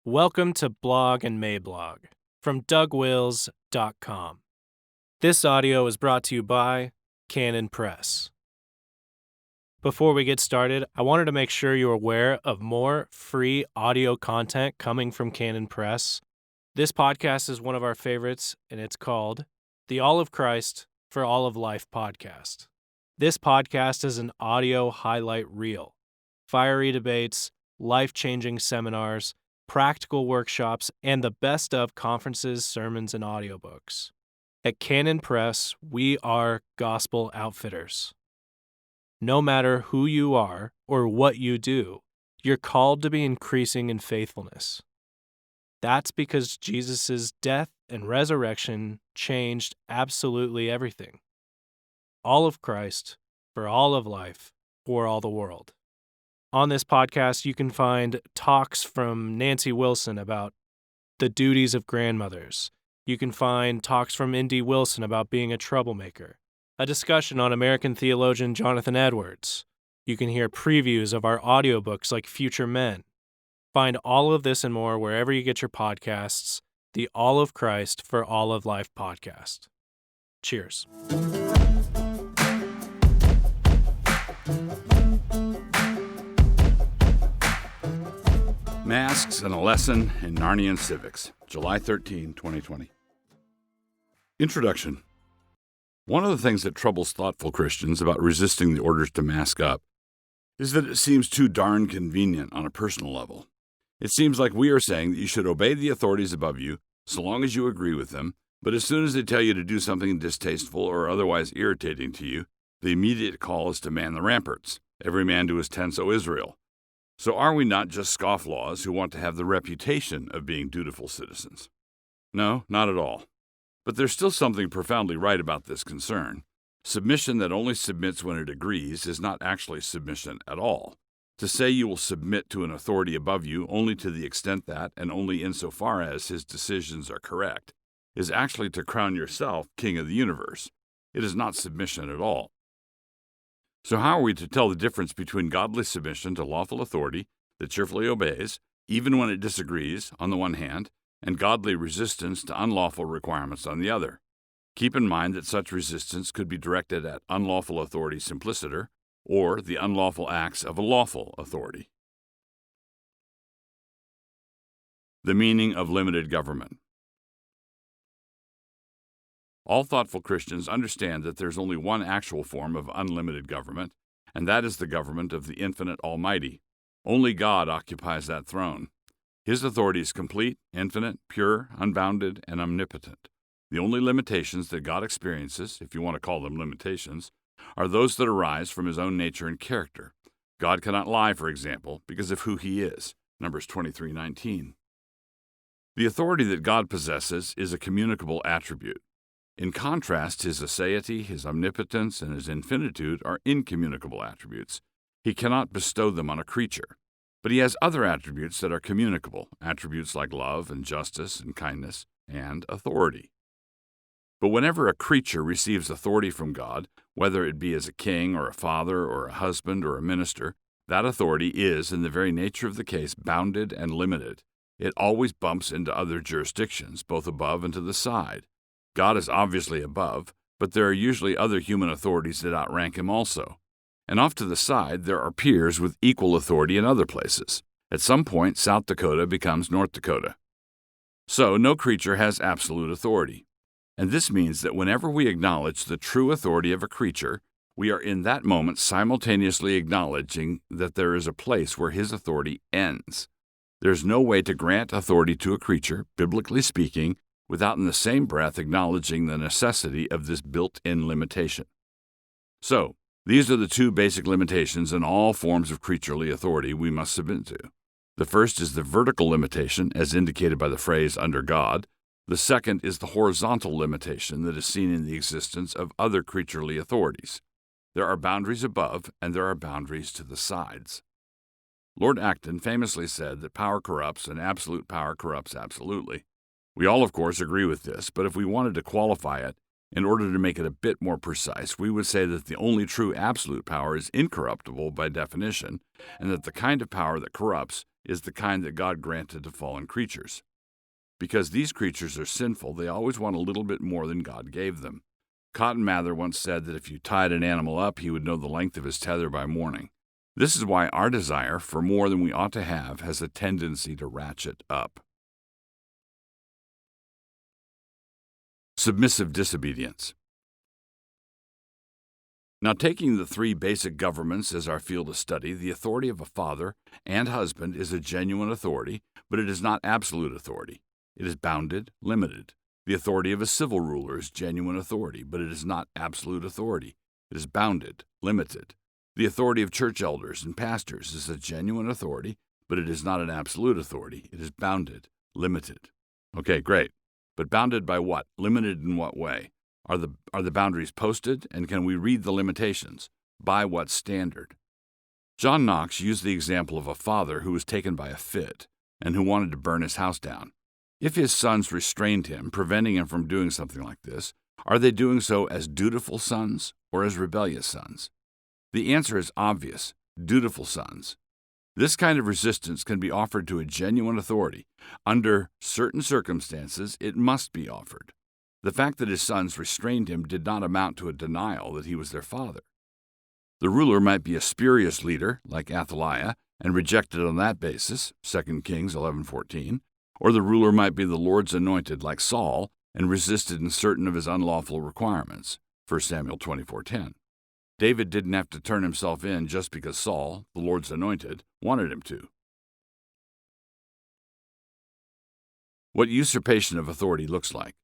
Welcome to Blog and Mablog from DougWills.com. This audio is brought to you by Canon Press. Before we get started, I wanted to make sure you're aware of more free audio content coming from Canon Press. This podcast is one of our favorites, and it's called The All of Christ for All of Life podcast. This podcast is an audio highlight reel, fiery debates, life-changing seminars, practical workshops, and the best of conferences, sermons, and audiobooks. At Canon Press, we are gospel outfitters. No matter who you are or what you do, you're called to be increasing in faithfulness. That's because Jesus' death and resurrection changed absolutely everything. All of Christ, for all of life, for all the world. On this podcast, you can find talks from Nancy Wilson about the duties of grandmothers. You can find talks from Indy Wilson about being a troublemaker, a discussion on American theologian Jonathan Edwards. You can hear previews of our audiobooks like Future Men. Find all of this and more wherever you get your podcasts, the All of Christ for All of Life podcast. Cheers. Masks and a Lesson in Narnian Civics, July 13, 2020. Introduction. One of the things that troubles thoughtful Christians about resisting the orders to mask up is that it seems too darn convenient on a personal level. It seems like we are saying that you should obey the authorities above you so long as you agree with them, but as soon as they tell you to do something distasteful or otherwise irritating to you, the immediate call is to man the ramparts, every man to his tent, O Israel. So are we not just scofflaws who want to have the reputation of being dutiful citizens? No, not at all. But there's still something profoundly right about this concern. Submission that only submits when it agrees is not actually submission at all. To say you will submit to an authority above you only to the extent that, and only insofar as his decisions are correct, is actually to crown yourself king of the universe. It is not submission at all. So how are we to tell the difference between godly submission to lawful authority that cheerfully obeys, even when it disagrees, on the one hand, and godly resistance to unlawful requirements on the other? Keep in mind that such resistance could be directed at unlawful authority simpliciter, or the unlawful acts of a lawful authority. The meaning of limited government. All thoughtful Christians understand that there's only one actual form of unlimited government, and that is the government of the infinite Almighty. Only God occupies that throne. His authority is complete, infinite, pure, unbounded, and omnipotent. The only limitations that God experiences, if you want to call them limitations, are those that arise from his own nature and character. God cannot lie, for example, because of who he is. Numbers 23:19. The authority that God possesses is a communicable attribute. In contrast, his aseity, his omnipotence, and his infinitude are incommunicable attributes. He cannot bestow them on a creature. But he has other attributes that are communicable, attributes like love and justice and kindness and authority. But whenever a creature receives authority from God, whether it be as a king or a father or a husband or a minister, that authority is, in the very nature of the case, bounded and limited. It always bumps into other jurisdictions, both above and to the side. God is obviously above, but there are usually other human authorities that outrank him also. And off to the side, there are peers with equal authority in other places. At some point, South Dakota becomes North Dakota. So, no creature has absolute authority. And this means that whenever we acknowledge the true authority of a creature, we are in that moment simultaneously acknowledging that there is a place where his authority ends. There is no way to grant authority to a creature, biblically speaking, without in the same breath acknowledging the necessity of this built-in limitation. So, these are the two basic limitations in all forms of creaturely authority we must submit to. The first is the vertical limitation, as indicated by the phrase under God. The second is the horizontal limitation that is seen in the existence of other creaturely authorities. There are boundaries above, and there are boundaries to the sides. Lord Acton famously said that power corrupts and absolute power corrupts absolutely. We all, of course, agree with this, but if we wanted to qualify it, In order to make it a bit more precise, we would say that the only true absolute power is incorruptible by definition, and that the kind of power that corrupts is the kind that God granted to fallen creatures. Because these creatures are sinful, they always want a little bit more than God gave them. Cotton Mather once said that if you tied an animal up, he would know the length of his tether by morning. This is why our desire for more than we ought to have has a tendency to ratchet up. Submissive disobedience. Now, taking the three basic governments as our field of study, the authority of a father and husband is a genuine authority, but it is not absolute authority. It is bounded, limited. The authority of a civil ruler is genuine authority, but it is not absolute authority. It is bounded, limited. The authority of church elders and pastors is a genuine authority, but it is not an absolute authority. It is bounded, limited. Okay, great. But bounded by what? Limited in what way? Are the boundaries posted, and can we read the limitations? By what standard? John Knox used the example of a father who was taken by a fit and who wanted to burn his house down. If his sons restrained him, preventing him from doing something like this, are they doing so as dutiful sons or as rebellious sons? The answer is obvious: dutiful sons. This kind of resistance can be offered to a genuine authority. Under certain circumstances, it must be offered. The fact that his sons restrained him did not amount to a denial that he was their father. The ruler might be a spurious leader, like Athaliah, and rejected on that basis, 2 Kings 11:14, or the ruler might be the Lord's anointed, like Saul, and resisted in certain of his unlawful requirements, 1 Samuel 24:10. David didn't have to turn himself in just because Saul, the Lord's anointed, wanted him to. What usurpation of authority looks like.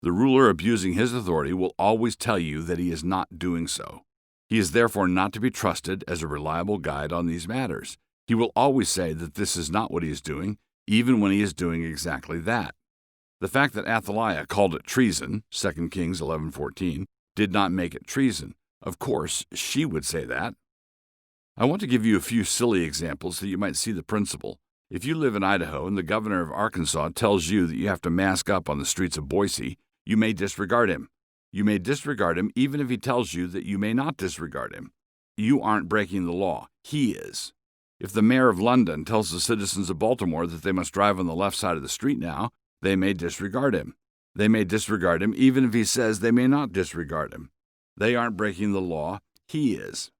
The ruler abusing his authority will always tell you that he is not doing so. He is therefore not to be trusted as a reliable guide on these matters. He will always say that this is not what he is doing, even when he is doing exactly that. The fact that Athaliah called it treason, 2 Kings 11:14, did not make it treason. Of course, she would say that. I want to give you a few silly examples so you might see the principle. If you live in Idaho and the governor of Arkansas tells you that you have to mask up on the streets of Boise, you may disregard him. You may disregard him even if he tells you that you may not disregard him. You aren't breaking the law. He is. If the mayor of London tells the citizens of Baltimore that they must drive on the left side of the street now, they may disregard him. They may disregard him even if he says they may not disregard him. They aren't breaking the law. He is.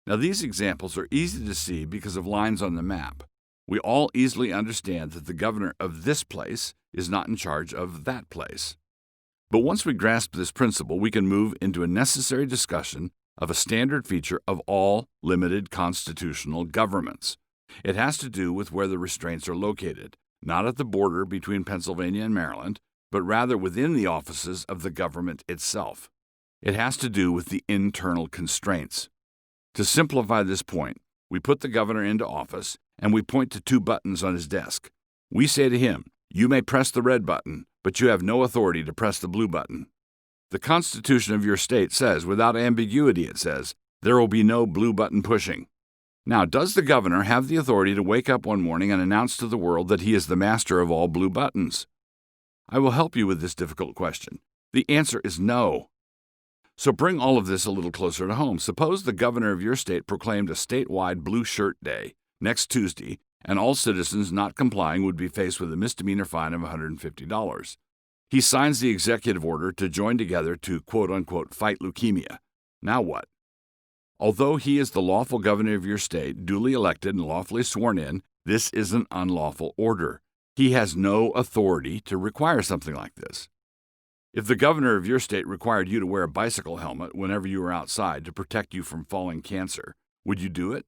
Now, these examples are easy to see because of lines on the map. We all easily understand that the governor of this place is not in charge of that place. But once we grasp this principle, we can move into a necessary discussion of a standard feature of all limited constitutional governments. It has to do with where the restraints are located, not at the border between Pennsylvania and Maryland, but rather within the offices of the government itself. It has to do with the internal constraints. To simplify this point, we put the governor into office and we point to two buttons on his desk. We say to him, "You may press the red button, but you have no authority to press the blue button." The Constitution of your state says, without ambiguity, it says, there will be no blue button pushing. Now, does the governor have the authority to wake up one morning and announce to the world that he is the master of all blue buttons? I will help you with this difficult question. The answer is no. So bring all of this a little closer to home. Suppose the governor of your state proclaimed a statewide Blue Shirt Day next Tuesday, and all citizens not complying would be faced with a misdemeanor fine of $150. He signs the executive order to join together to quote-unquote fight leukemia. Now what? Although he is the lawful governor of your state, duly elected and lawfully sworn in, this is an unlawful order. He has no authority to require something like this. If the governor of your state required you to wear a bicycle helmet whenever you were outside to protect you from falling cancer, would you do it?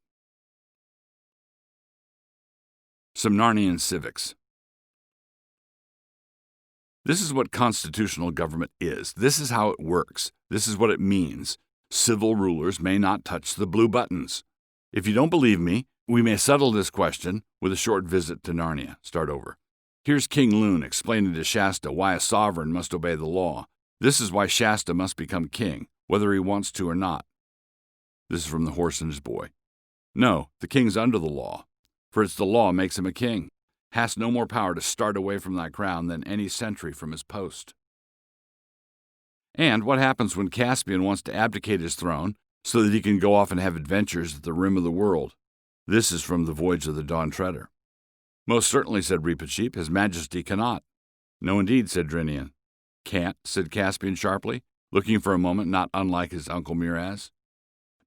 Some Narnian civics. This is what constitutional government is. This is how it works. This is what it means. Civil rulers may not touch the blue buttons. If you don't believe me, we may settle this question with a short visit to Narnia. Start over. Here's King Loon explaining to Shasta why a sovereign must obey the law. This is why Shasta must become king, whether he wants to or not. This is from The Horse and His Boy. No, the king's under the law, for it's the law makes him a king. Hast no more power to start away from thy crown than any sentry from his post. And what happens when Caspian wants to abdicate his throne so that he can go off and have adventures at the rim of the world? This is from the Voyage of the Dawn Treader. Most certainly, said Reepicheep, His Majesty cannot. No, indeed, said Drinian. Can't, said Caspian sharply, looking for a moment not unlike his uncle Miraz.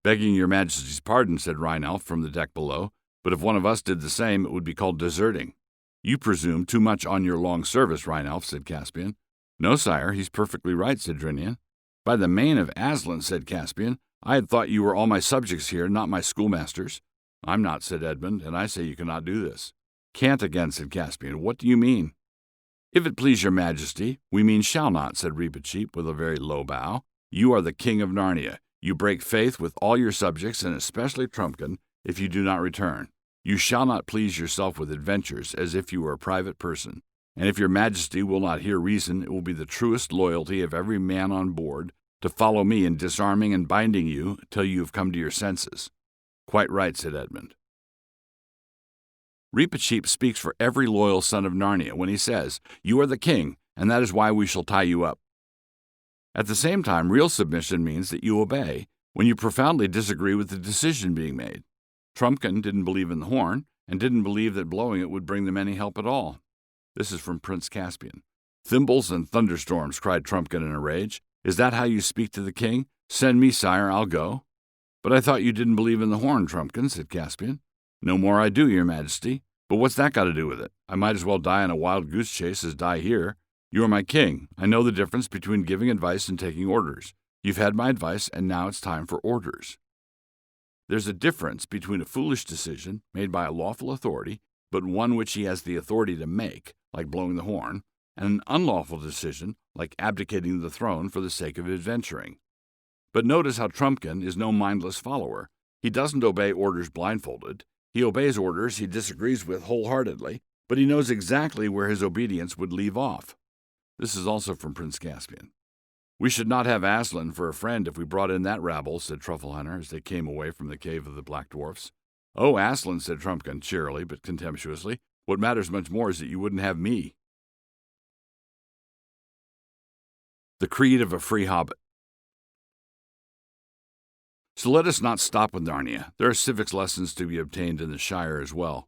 Begging your Majesty's pardon, said Rheinelf from the deck below, but if one of us did the same, it would be called deserting. You presume too much on your long service, Rheinelf, said Caspian. No, sire, he's perfectly right, said Drinian. By the mane of Aslan, said Caspian, I had thought you were all my subjects here, not my schoolmasters. I'm not, said Edmund, and I say you cannot do this. Can't again, said Caspian. What do you mean? If it please your Majesty, we mean shall not, said Reepicheep with a very low bow. You are the king of Narnia. You break faith with all your subjects, and especially Trumpkin, if you do not return. You shall not please yourself with adventures as if you were a private person. And if your Majesty will not hear reason, it will be the truest loyalty of every man on board to follow me in disarming and binding you till you have come to your senses. Quite right, said Edmund. Reepicheep speaks for every loyal son of Narnia when he says, You are the king, and that is why we shall tie you up. At the same time, real submission means that you obey when you profoundly disagree with the decision being made. Trumpkin didn't believe in the horn, and didn't believe that blowing it would bring them any help at all. This is from Prince Caspian. Thimbles and thunderstorms, cried Trumpkin in a rage. Is that how you speak to the king? Send me, sire, I'll go. But I thought you didn't believe in the horn, Trumpkin, said Caspian. No more I do, your Majesty. But what's that got to do with it? I might as well die in a wild goose chase as die here. You are my king. I know the difference between giving advice and taking orders. You've had my advice, and now it's time for orders. There's a difference between a foolish decision made by a lawful authority, but one which he has the authority to make, like blowing the horn, and an unlawful decision, like abdicating the throne for the sake of adventuring. But notice how Trumpkin is no mindless follower. He doesn't obey orders blindfolded. He obeys orders he disagrees with wholeheartedly, but he knows exactly where his obedience would leave off. This is also from Prince Caspian. We should not have Aslan for a friend if we brought in that rabble, said Trufflehunter as they came away from the cave of the Black Dwarfs. Oh, Aslan, said Trumpkin cheerily but contemptuously. What matters much more is that you wouldn't have me. The Creed of a Free Hobbit. So let us not stop with Narnia. There are civics lessons to be obtained in the Shire as well.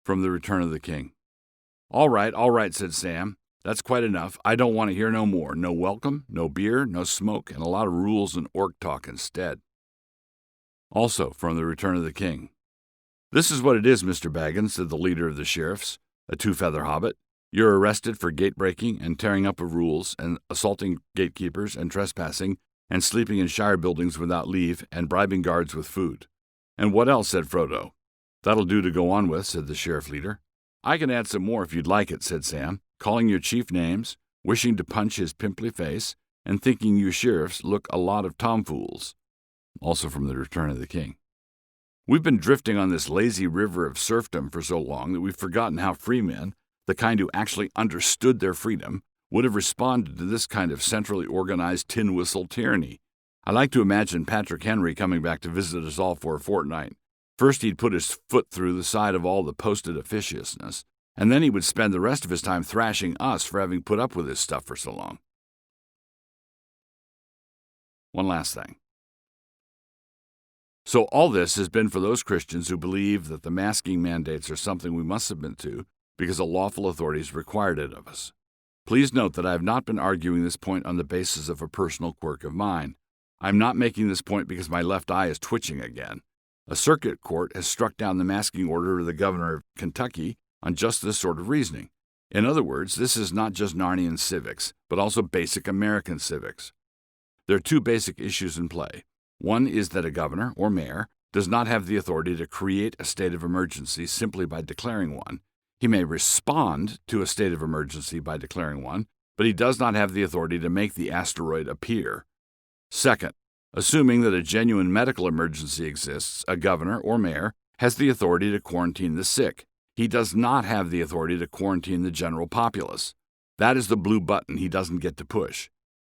From The Return of the King. All right, said Sam. That's quite enough. I don't want to hear no more. No welcome, no beer, no smoke, and a lot of rules and orc talk instead. Also from The Return of the King. This is what it is, Mr. Baggins, said the leader of the sheriffs, a two-feather hobbit. You're arrested for gate-breaking and tearing up of rules and assaulting gatekeepers and trespassing and sleeping in shire buildings without leave and bribing guards with food. And what else, said Frodo. That'll do to go on with, said the sheriff leader. I can add some more if you'd like it, said Sam, calling your chief names, wishing to punch his pimply face, and thinking you sheriffs look a lot of tomfools. Also from The Return of the King. We've been drifting on this lazy river of serfdom for so long that we've forgotten how free men, the kind who actually understood their freedom, would have responded to this kind of centrally organized tin-whistle tyranny. I like to imagine Patrick Henry coming back to visit us all for a fortnight. First he'd put his foot through the side of all the posted officiousness, and then he would spend the rest of his time thrashing us for having put up with this stuff for so long. One last thing. So all this has been for those Christians who believe that the masking mandates are something we must submit to because a lawful authority has required it of us. Please note that I have not been arguing this point on the basis of a personal quirk of mine. I am not making this point because my left eye is twitching again. A circuit court has struck down the masking order of the governor of Kentucky on just this sort of reasoning. In other words, this is not just Narnian civics, but also basic American civics. There are two basic issues in play. One is that a governor or mayor does not have the authority to create a state of emergency simply by declaring one. He may respond to a state of emergency by declaring one, but he does not have the authority to make the asteroid appear. Second, assuming that a genuine medical emergency exists, a governor or mayor has the authority to quarantine the sick. He does not have the authority to quarantine the general populace. That is the blue button he doesn't get to push.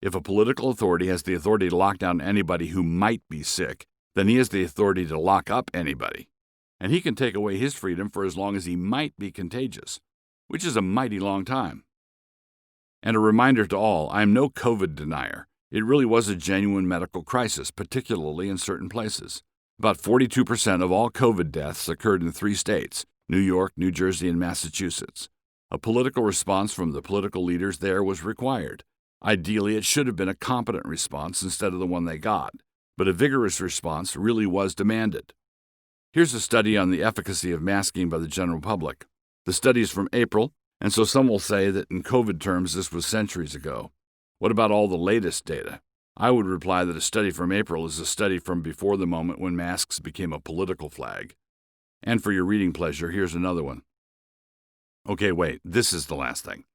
If a political authority has the authority to lock down anybody who might be sick, then he has the authority to lock up anybody. And he can take away his freedom for as long as he might be contagious, which is a mighty long time. And a reminder to all, I am no COVID denier. It really was a genuine medical crisis, particularly in certain places. About 42% of all COVID deaths occurred in 3 states, New York, New Jersey, and Massachusetts. A political response from the political leaders there was required. Ideally, it should have been a competent response instead of the one they got, but a vigorous response really was demanded. Here's a study on the efficacy of masking by the general public. The study is from April, and so some will say that in COVID terms this was centuries ago. What about all the latest data? I would reply that a study from April is a study from before the moment when masks became a political flag. And for your reading pleasure, here's another one. Okay, wait, this is the last thing.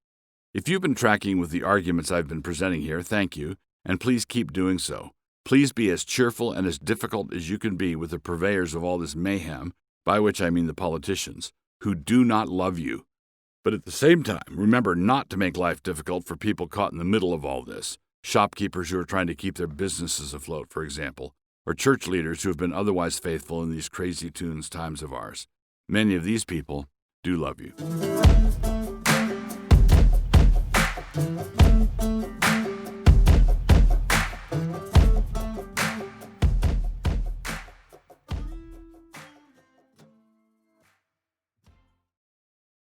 If you've been tracking with the arguments I've been presenting here, thank you, and please keep doing so. Please be as cheerful and as difficult as you can be with the purveyors of all this mayhem, by which I mean the politicians, who do not love you. But at the same time, remember not to make life difficult for people caught in the middle of all this, shopkeepers who are trying to keep their businesses afloat, for example, or church leaders who have been otherwise faithful in these crazy tunes times of ours. Many of these people do love you.